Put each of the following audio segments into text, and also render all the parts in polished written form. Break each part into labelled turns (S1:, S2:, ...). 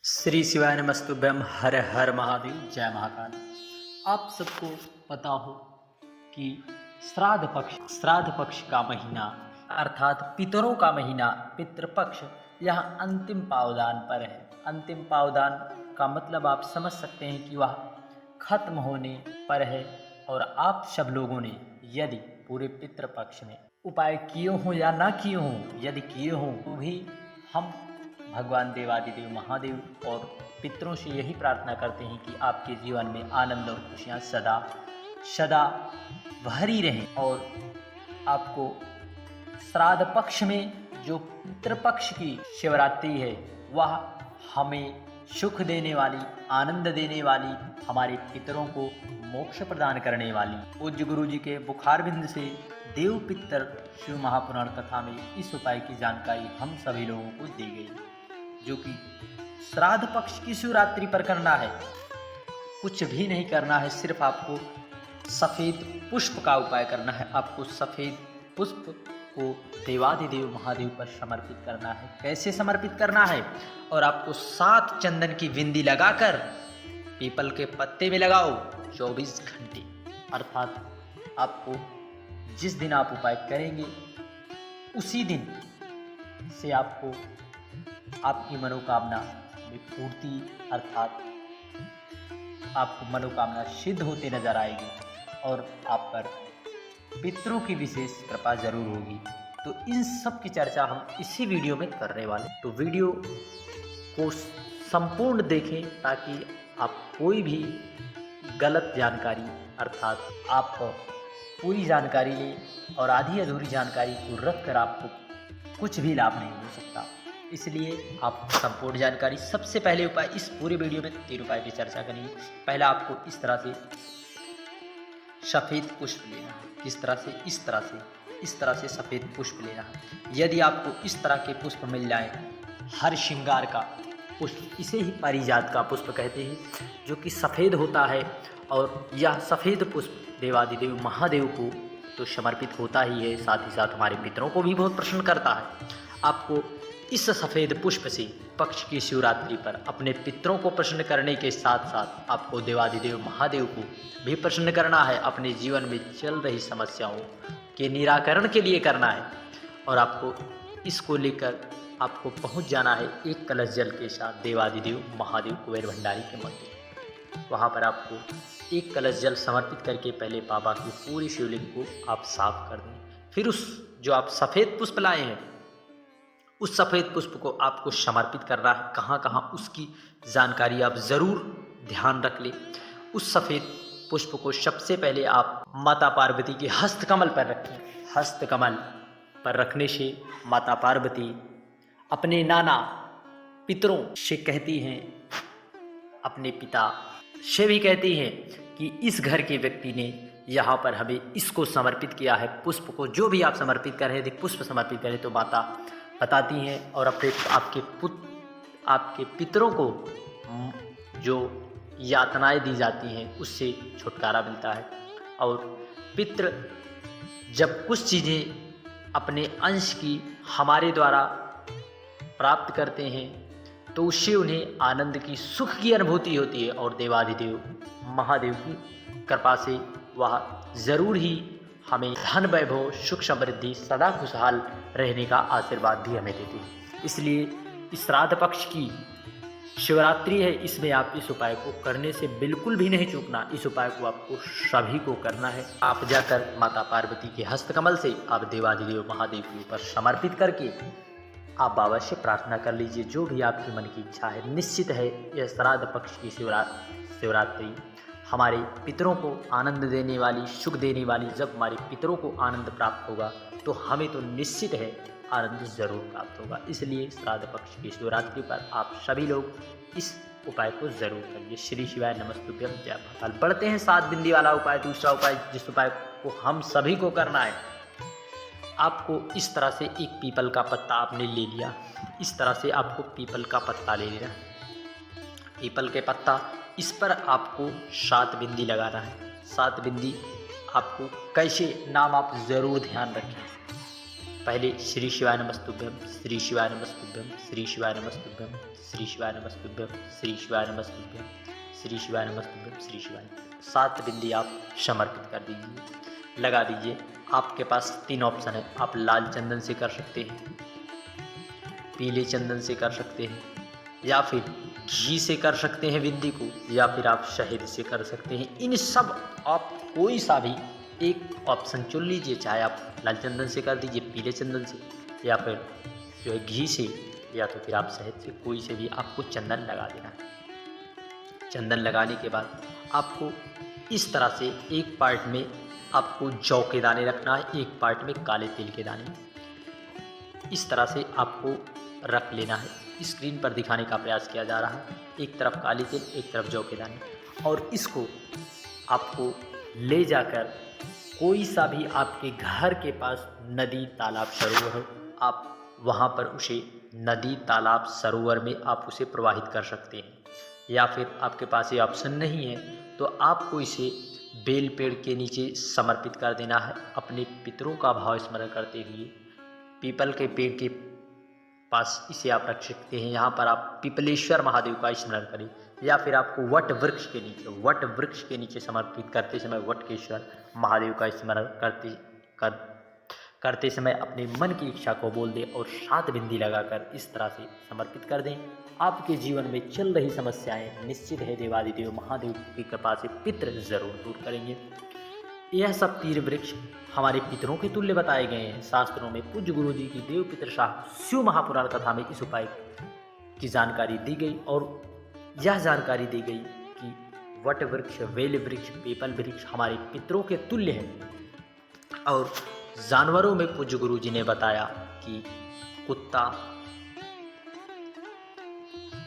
S1: श्री शिवाय नमस्तुभ्यम। हर हर महादेव। जय महाकाल। आप सबको पता हो कि श्राद्ध पक्ष का महीना अर्थात पितरों का महीना पितृपक्ष यह अंतिम पावदान पर है। अंतिम पावदान का मतलब आप समझ सकते हैं कि वह खत्म होने पर है। और आप सब लोगों ने यदि पूरे पितृपक्ष में उपाय किए हों या ना किए हों, यदि किए हों तो भी हम भगवान देवादिदेव महादेव और पितरों से यही प्रार्थना करते हैं कि आपके जीवन में आनंद और खुशियाँ सदा सदा भरी रहें। और आपको श्राद्ध पक्ष में जो पितृपक्ष की शिवरात्रि है वह हमें सुख देने वाली, आनंद देने वाली, हमारे पितरों को मोक्ष प्रदान करने वाली पूज्य गुरु जी के बुखारबिंद से देव पितर शिव महापुराण कथा में इस उपाय की जानकारी हम सभी लोगों को दी गई, जो कि श्राद्ध पक्ष की शिवरात्रि पर करना है। कुछ भी नहीं करना है, सिर्फ आपको सफ़ेद पुष्प का उपाय करना है। आपको सफ़ेद पुष्प को देवादिदेव महादेव पर समर्पित करना है। कैसे समर्पित करना है? और आपको 7 चंदन की बिंदी लगाकर पीपल के पत्ते में लगाओ 24 घंटे। अर्थात आपको जिस दिन आप उपाय करेंगे उसी दिन से आपको आपकी मनोकामना में पूर्ति अर्थात आपको मनोकामना सिद्ध होते नजर आएगी और आप पर पितरों की विशेष कृपा जरूर होगी। तो इन सब की चर्चा हम इसी वीडियो में करने वाले, तो वीडियो को संपूर्ण देखें ताकि आप कोई भी गलत जानकारी अर्थात आप पूरी जानकारी लें और आधी अधूरी जानकारी को रख कर आपको कुछ भी लाभ नहीं हो सकता। इसलिए आप संपूर्ण जानकारी, सबसे पहले उपाय, इस पूरे वीडियो में 3 उपाय की चर्चा करेंगे। पहला, आपको इस तरह से सफ़ेद पुष्प लेना है। किस तरह से? इस तरह से सफ़ेद पुष्प लेना है। यदि आपको इस तरह के पुष्प मिल जाए, हर श्रृंगार का पुष्प, इसे ही पारिजात का पुष्प कहते हैं, जो कि सफ़ेद होता है। और यह सफ़ेद पुष्प देवादिदेव महादेव को तो समर्पित होता ही है, साथ ही साथ हमारे पितरों को भी बहुत प्रसन्न करता है। आपको इस सफ़ेद पुष्प से पक्ष की शिवरात्रि पर अपने पितरों को प्रसन्न करने के साथ साथ आपको देवादिदेव महादेव को भी प्रसन्न करना है। अपने जीवन में चल रही समस्याओं के निराकरण के लिए करना है। और आपको इसको लेकर आपको पहुंच जाना है 1 कलश जल के साथ देवादिदेव महादेव कुबेर भंडारी के मंदिर। वहां पर आपको 1 कलश जल समर्पित करके पहले बाबा की पूरी शिवलिंग को आप साफ कर दें। फिर उस जो आप सफ़ेद पुष्प लाए हैं उस सफ़ेद पुष्प को आपको समर्पित करना है। कहाँ कहाँ उसकी जानकारी आप ज़रूर ध्यान रख लें। उस सफ़ेद पुष्प को सबसे पहले आप माता पार्वती के हस्तकमल पर रखें। हस्तकमल पर रखने से माता पार्वती अपने नाना पितरों से कहती हैं, अपने पिता से भी कहती हैं कि इस घर के व्यक्ति ने यहाँ पर हमें इसको समर्पित किया है। पुष्प को जो भी आप समर्पित कर रहे थे, पुष्प समर्पित करें, तो माता बताती हैं और अपने आपके पितरों को जो यातनाएं दी जाती हैं उससे छुटकारा मिलता है। और पितृ जब कुछ चीज़ें अपने अंश की हमारे द्वारा प्राप्त करते हैं तो उससे उन्हें आनंद की, सुख की अनुभूति होती है। और देवादिदेव महादेव की कृपा से वह ज़रूर ही हमें धन वैभव, सुख समृद्धि, सदा खुशहाल रहने का आशीर्वाद भी हमें देते हैं। इसलिए इस श्राद्ध पक्ष की शिवरात्रि है, इसमें आप इस उपाय को करने से बिल्कुल भी नहीं चूकना। इस उपाय को आपको सभी को करना है। आप जाकर माता पार्वती के हस्तकमल से आप देवादिदेव महादेव के ऊपर समर्पित करके आप बाबा से प्रार्थना कर लीजिए, जो भी आपकी मन की इच्छा है। निश्चित है यह श्राद्ध पक्ष की शिवरात्रि हमारे पितरों को आनंद देने वाली, सुख देने वाली। जब हमारे पितरों को आनंद प्राप्त होगा तो हमें तो निश्चित है आनंद जरूर प्राप्त होगा। इसलिए श्राद्ध पक्ष की शिवरात्रि पर आप सभी लोग इस उपाय को जरूर करिए। श्री शिवाय नमस्तुभ्यम। जय महाकाल। बढ़ते हैं 7 बिंदी वाला उपाय, दूसरा उपाय, जिस उपाय को हम सभी को करना है। आपको इस तरह से एक पीपल का पत्ता आपने ले लिया। इस तरह से आपको पीपल का पत्ता ले लेना है। पीपल के पत्ता, इस पर आपको 7 बिंदी लगाना है। 7 बिंदी आपको कैसे, नाम आप ज़रूर ध्यान रखें। पहले श्री शिवाय नमस्तुभ्यम, श्री शिवाय नमस्तुभ्यम, श्री शिवाय नमस्तुभ्यम, श्री शिवाय नमस्तुभ्यम, श्री शिवाय नमस्तुभ्यम, श्री शिवाय नमस्तुभ्यम, श्री शिवाय। 7 बिंदी आप समर्पित कर दीजिए, लगा दीजिए। आपके पास 3 ऑप्शन है, आप लाल चंदन से कर सकते हैं, पीले चंदन से कर सकते हैं, या फिर घी से कर सकते हैं बिंदी को, या फिर आप शहद से कर सकते हैं। इन सब आप कोई सा भी एक ऑप्शन चुन लीजिए, चाहे आप लाल चंदन से कर दीजिए, पीले चंदन से, या फिर जो है घी से, या तो फिर आप शहद से, कोई से भी आपको चंदन लगा देना है। चंदन लगाने के बाद आपको इस तरह से एक पार्ट में आपको जौ के दाने रखना है, एक पार्ट में काले तिल के दाने, इस तरह से आपको रख लेना है। स्क्रीन पर दिखाने का प्रयास किया जा रहा है, एक तरफ काली तिल, एक तरफ जौ के दाने, और इसको आपको ले जाकर कोई सा भी आपके घर के पास नदी, तालाब, सरोवर हो, आप वहाँ पर उसे नदी, तालाब, सरोवर में आप उसे प्रवाहित कर सकते हैं। या फिर आपके पास ये ऑप्शन नहीं है तो आपको इसे बेल पेड़ के नीचे समर्पित कर देना है, अपने पितरों का भाव स्मरण करते हुए। पीपल के पेड़ के पास इसे आप रख सकते हैं, यहाँ पर आप पिपलेश्वर महादेव का स्मरण करें, या फिर आपको वट वृक्ष के नीचे समर्पित करते समय वटकेश्वर महादेव का स्मरण करते समय अपने मन की इच्छा को बोल दें और 7 बिंदी लगाकर इस तरह से समर्पित कर दें। आपके जीवन में चल रही समस्याएं निश्चित है देवादिदेव महादेव की कृपा से पितृ जरूर दूर करेंगे। यह सब तीर वृक्ष हमारे पितरों के तुल्य बताए गए हैं शास्त्रों में। पूज्य गुरु जी की देव पितृ शाह शिव महापुराण कथा में इस उपाय की जानकारी दी गई, और यह जानकारी दी गई कि वट वृक्ष, वेल वृक्ष, पीपल वृक्ष हमारे पितरों के तुल्य हैं। और जानवरों में पूज्य गुरु जी ने बताया कि कुत्ता,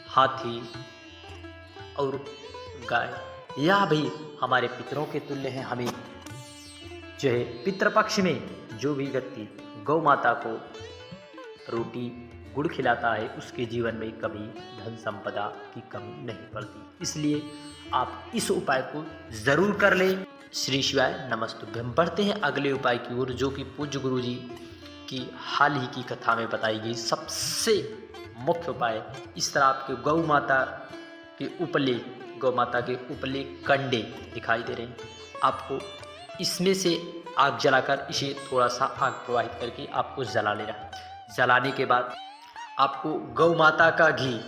S1: हाथी और गाय, यह भी हमारे पितरों के तुल्य हैं। हमें जो है पितृपक्ष में जो भी व्यक्ति गौ माता को रोटी, गुड़ खिलाता है, उसके जीवन में कभी धन संपदा की कमी नहीं पड़ती। इसलिए आप इस उपाय को जरूर कर लें। श्री शिवाय नमस्तुभ्यम। बढ़ते हैं अगले उपाय की ओर, जो कि पूज्य गुरु जी की हाल ही की कथा में बताई गई सबसे मुख्य उपाय। इस तरह आपके गौ माता के उपले कंडे दिखाई दे रहे हैं, आपको इसमें से आग जलाकर इसे थोड़ा सा आग प्रवाहित करके आपको जला लेना है। जलाने के बाद आपको गौ माता का घी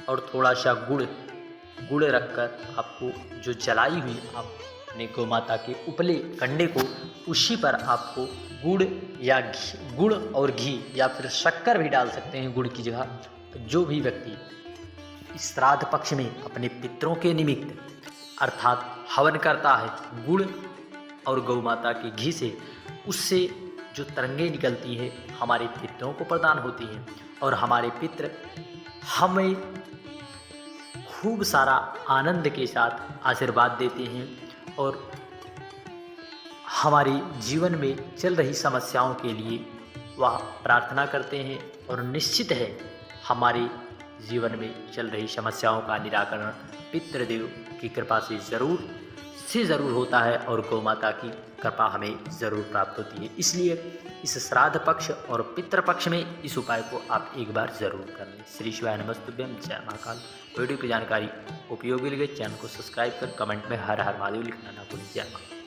S1: और थोड़ा सा गुड़ रखकर आपको जो जलाई हुई आप अपने गौ माता के उपले कंडे को, उसी पर आपको गुड़ और घी या फिर शक्कर भी डाल सकते हैं गुड़ की जगह। जो भी व्यक्ति इस श्राद्ध पक्ष में अपने पितरों के निमित्त अर्थात हवन करता है गुड़ और गौ माता के घी से, उससे जो तरंगे निकलती है हमारे पितरों को प्रदान होती हैं, और हमारे पितर हमें खूब सारा आनंद के साथ आशीर्वाद देते हैं, और हमारे जीवन में चल रही समस्याओं के लिए वह प्रार्थना करते हैं, और निश्चित है हमारे जीवन में चल रही समस्याओं का निराकरण पितृदेव की कृपा से ज़रूर होता है, और गौ माता की कृपा हमें ज़रूर प्राप्त होती है। इसलिए इस श्राद्ध पक्ष और पितृपक्ष में इस उपाय को आप एक बार ज़रूर कर लें। श्री शिवाय नमस्तुभ्यम। जय महाकाल। वीडियो की जानकारी उपयोगी लगे चैनल को सब्सक्राइब कर कमेंट में हर हर महादेव लिखना ना भूलें। जय महाकाल।